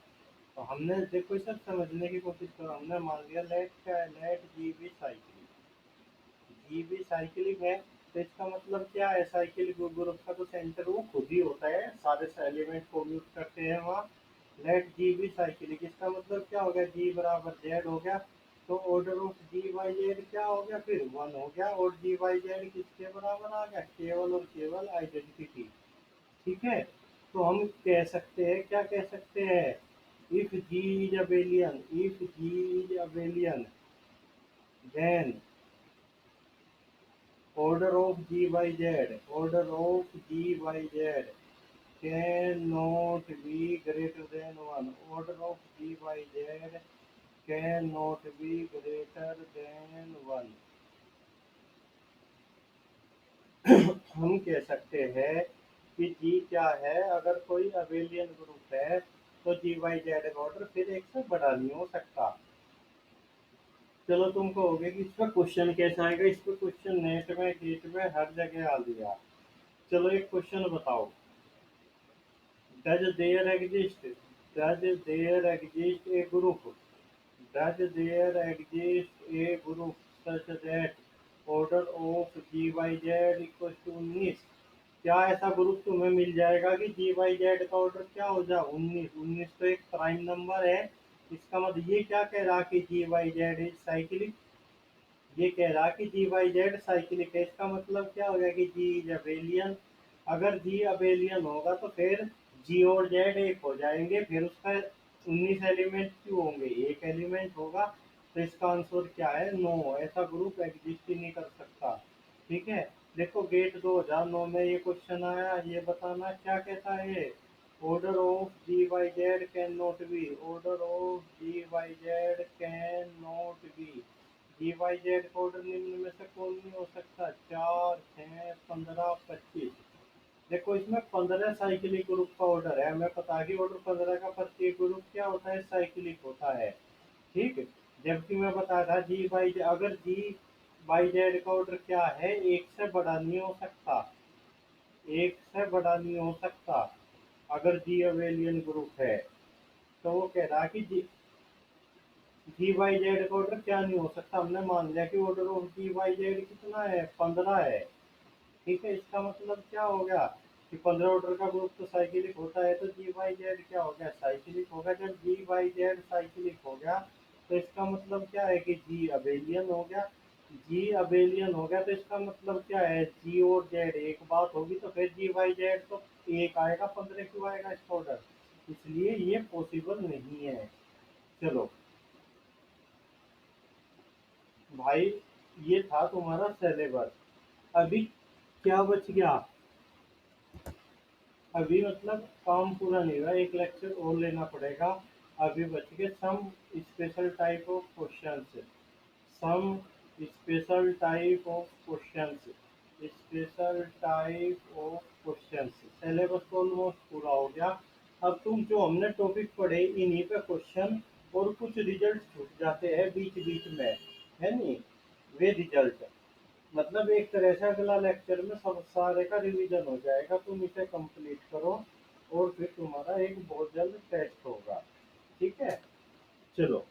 तो हमने देखो सब समझने की कोशिश करो, हमने मान लिया लेट क्या है, लेट G भी साइक्लिक, G भी साइक्लिक है। तो इसका मतलब क्या है, साइक्लिक ग्रुप का तो सेंटर वो खुद ही होता है, सारे एलिमेंट को म्यूट करते हैं वहाँ। लेट जी भी साइक्लिक, इसका मतलब क्या हो गया, जी बराबर जेड हो गया। तो order of G by Z क्या हो गया, फिर 1 हो गया, और जी बाई जेड किसके बराबर आ गया, केवल और केवल आइडेंटिटी। ठीक है, तो हम कह सकते हैं, क्या कह सकते हैं, if G is abelian, if G is abelian, then order of G by Z, order of G by Z cannot be greater than 1, order of G by Z cannot be greater than 1। हम कह सकते हैं कि G क्या है, अगर कोई abelian group है तो G by Z का ऑर्डर फिर एक से बड़ा नहीं हो सकता। चलो तुम कहोगे कि इसका क्वेश्चन कैसा आएगा, इस पे क्वेश्चन नेट में गेट में हर जगह आ दिया। चलो एक क्वेश्चन बताओ। Does there exist does there exist a group does there exist a group such that order of G by Z equal to 19? क्या ऐसा ग्रुप तुम्हें मिल जाएगा कि जी वाई जेड का ऑर्डर क्या हो जाए 19? 19 तो एक प्राइम नंबर है। इसका मतलब ये क्या कह रहा कि G by Z is cyclic? ये कह रहा कि जी वाई जेड साइक्लिक है। इसका मतलब क्या हो गया कि जी इज अबेलियन। अगर जी अबेलियन होगा तो फिर जी और जेड एक हो जाएंगे, फिर उसका 19 एलिमेंट क्यों होंगे, एक एलिमेंट होगा। तो इसका आंसर क्या है, नो, ऐसा ग्रुप एग्जिस्ट ही नहीं कर सकता। ठीक है। देखो गेट 2009 में ये क्वेश्चन आया, ये बताना क्या कहता है। Order of G by Z can not be, order of G by Z can not be, G by Z का ऑर्डर निम्न में से कौन नहीं हो सकता, 4, 6, 15, 25। देखो इसमें 15 साइक्लिक ग्रुप का ऑर्डर है, हमें पता है कि ऑर्डर 15 का प्रत्येक ग्रुप क्या होता है, साइक्लिक होता है। ठीक। जबकि मैं बताया था जी बाई, अगर जी बाई जेड का ऑर्डर क्या है, एक से बड़ा नहीं हो सकता, एक से बड़ा नहीं हो सकता अगर जी अवेलियन ग्रुप है। तो वो कह रहा है कि जी वाई जेड का ऑर्डर क्या नहीं हो सकता, हमने मान लिया कि order of G by Z कितना है, 15 है। ठीक है। इसका मतलब क्या हो गया कि 15 ऑर्डर का ग्रुप तो साइक्लिक होता है, तो जी वाई जेड क्या हो गया, साइक्लिक होगा। जब जी वाई जेड साइक्लिक हो गया तो इसका मतलब क्या है कि जी अबेलियन हो गया। जी अबेलियन हो गया तो इसका मतलब क्या है, जी और जेड एक बात होगी, तो फिर जी वाई जेड तो एक आएगा, 15 क्यों आएगा इसका ऑर्डर, इसलिए ये पॉसिबल नहीं है। चलो भाई, ये था तुम्हारा सिलेबस। अभी क्या बच गया, अभी मतलब काम पूरा नहीं हुआ, एक लेक्चर और लेना पड़ेगा। अभी बच गए some special type of questions, some special type of questions, special type of questions. Syllabus तो ऑलमोस्ट पूरा हो गया। अब तुम जो हमने टॉपिक पढ़े इन्हीं पे क्वेश्चन और कुछ रिजल्ट छूट जाते हैं बीच बीच में, है नहीं, वे रिजल्ट मतलब एक तरह से अगला लेक्चर में सब सारे का रिवीजन हो जाएगा। तुम इसे कंप्लीट करो और फिर तुम्हारा एक बहुत जल्द टेस्ट होगा। ठीक है। चलो।